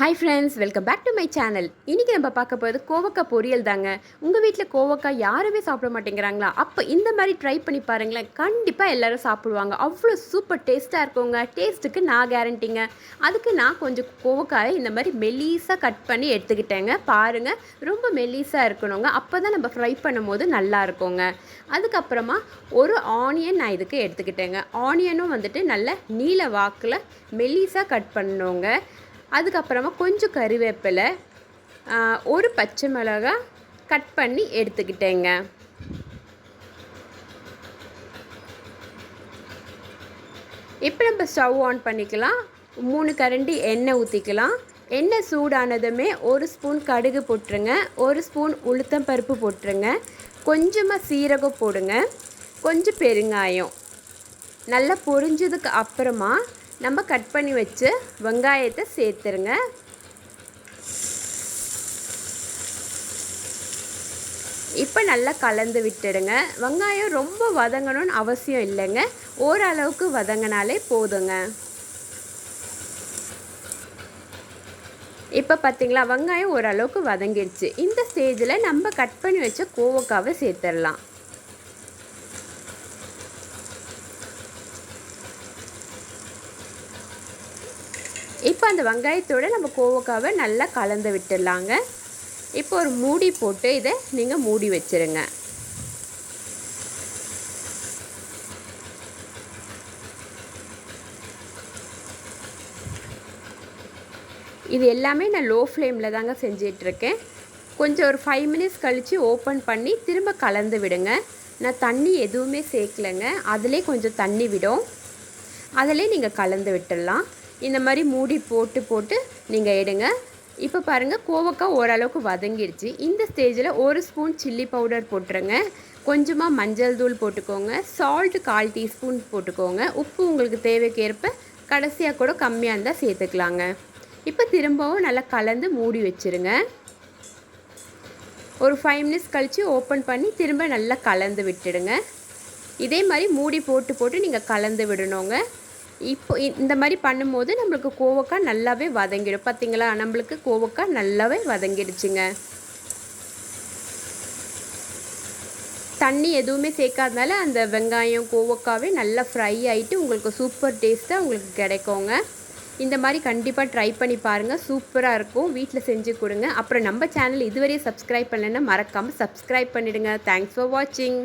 Hi friends, welcome back to my channel. இன்றைக்கி நம்ம பார்க்க போகிறது கோவக்காய் பொரியல் தாங்க. உங்கள் வீட்டில் கோவக்காய் யாருமே சாப்பிட மாட்டேங்கிறாங்களா? அப்போ இந்த மாதிரி ட்ரை பண்ணி பாருங்களேன். கண்டிப்பாக எல்லோரும் சாப்பிடுவாங்க. அவ்வளோ சூப்பர் டேஸ்ட்டாக இருக்குங்க. டேஸ்ட்டுக்கு நான் கேரண்டிங்க. அதுக்கு நான் கொஞ்சம் கோவக்காயை இந்த மாதிரி மெல்லீஸாக கட் பண்ணி எடுத்துக்கிட்டேங்க. பாருங்கள், ரொம்ப மெல்லீஸாக இருக்கணுங்க. அப்போ தான் நம்ம ஃப்ரை பண்ணும் போது நல்லா இருக்குங்க. அதுக்கப்புறமா ஒரு ஆனியன் நான் இதுக்கு எடுத்துக்கிட்டேங்க. ஆனியனும் வந்துட்டு நல்ல நீல வாக்கில் மெல்லீஸாக கட் பண்ணணுங்க. அதுக்கப்புறமா கொஞ்சம் கறிவேப்பிலை, ஒரு பச்சை மிளகாய் கட் பண்ணி எடுத்துக்கிட்டேங்க. இப்போ நம்ம ஸ்டவ் ஆன் பண்ணிக்கலாம். 3 கரண்டி எண்ணெய் ஊற்றிக்கலாம். எண்ணெய் சூடானதுமே 1 ஸ்பூன் கடுகு போட்டுருங்க, 1 ஸ்பூன் உளுத்தம் பருப்பு போட்டுருங்க, கொஞ்சமாக சீரகம் போடுங்க, கொஞ்சம் பெருங்காயம். நல்லா பொரிஞ்சதுக்கு அப்புறமா நம்ம கட் பண்ணி வச்சு வெங்காயத்தை சேர்த்துருங்க. இப்போ நல்லா கலந்து விட்டுடுங்க. வெங்காயம் ரொம்ப வதங்கணும்னு அவசியம் இல்லைங்க, ஓரளவுக்கு வதங்கினாலே போதுங்க. இப்போ பார்த்திங்களா, வெங்காயம் ஓரளவுக்கு வதங்கிடுச்சு. இந்த ஸ்டேஜில் நம்ம கட் பண்ணி வச்ச கோவக்காவை சேர்த்துடலாம். இப்போ அந்த வெங்காயத்தோடு நம்ம கோவக்காவை நல்லா கலந்து விட்டுடலாங்க. இப்போ ஒரு மூடி போட்டு இதை நீங்கள் மூடி வச்சுருங்க. இது எல்லாமே நான் லோ ஃப்ளேமில் தாங்க செஞ்சிட்ருக்கேன். கொஞ்சம் ஒரு 5 மினிட்ஸ் கழித்து ஓப்பன் பண்ணி திரும்ப கலந்து விடுங்க. நான் தண்ணி எதுவுமே சேர்க்கலைங்க, அதிலே கொஞ்சம் தண்ணி விடும். அதிலே நீங்கள் கலந்து விட்டுடலாம். இந்த மாதிரி மூடி போட்டு நீங்கள் எடுங்க. இப்போ பாருங்கள், கோவக்காய் ஓரளவுக்கு வதங்கிடுச்சு. இந்த ஸ்டேஜில் 1 ஸ்பூன் சில்லி பவுடர் போட்டுருங்க, கொஞ்சமாக மஞ்சள் தூள் போட்டுக்கோங்க, சால்ட்டு 1/4 டீஸ்பூன் போட்டுக்கோங்க. உப்பு உங்களுக்கு தேவைக்கேற்ப கடைசியாக கூட கம்மியாக இருந்தால் சேர்த்துக்கலாங்க. இப்போ திரும்பவும் நல்லா கலந்து மூடி வச்சுருங்க. ஒரு 5 மினிட்ஸ் கழித்து ஓப்பன் பண்ணி திரும்ப நல்லா கலந்து விட்டுடுங்க. இதே மாதிரி மூடி போட்டு நீங்கள் கலந்து விடணுங்க. இப்போ இந்த மாதிரி பண்ணும்போது நம்மளுக்கு கோவக்காய் நல்லாவே வதங்கிடும். பார்த்திங்களா, நம்மளுக்கு கோவக்காய் நல்லாவே வதங்கிடுச்சுங்க. தண்ணி எதுவுமே சேர்க்காதனால அந்த வெங்காயம் கோவக்காவே நல்லா ஃப்ரை ஆகிட்டு உங்களுக்கு சூப்பர் டேஸ்ட்டாக உங்களுக்கு கிடைக்குங்க. இந்த மாதிரி கண்டிப்பாக ட்ரை பண்ணி பாருங்கள், சூப்பராக இருக்கும். வீட்டில் செஞ்சு கொடுங்க. அப்புறம் நம்ம சேனல் இதுவரையும் சப்ஸ்கிரைப் பண்ணலைன்னா மறக்காமல் சப்ஸ்கிரைப் பண்ணிவிடுங்க. தேங்க்ஸ் ஃபார் வாட்சிங்.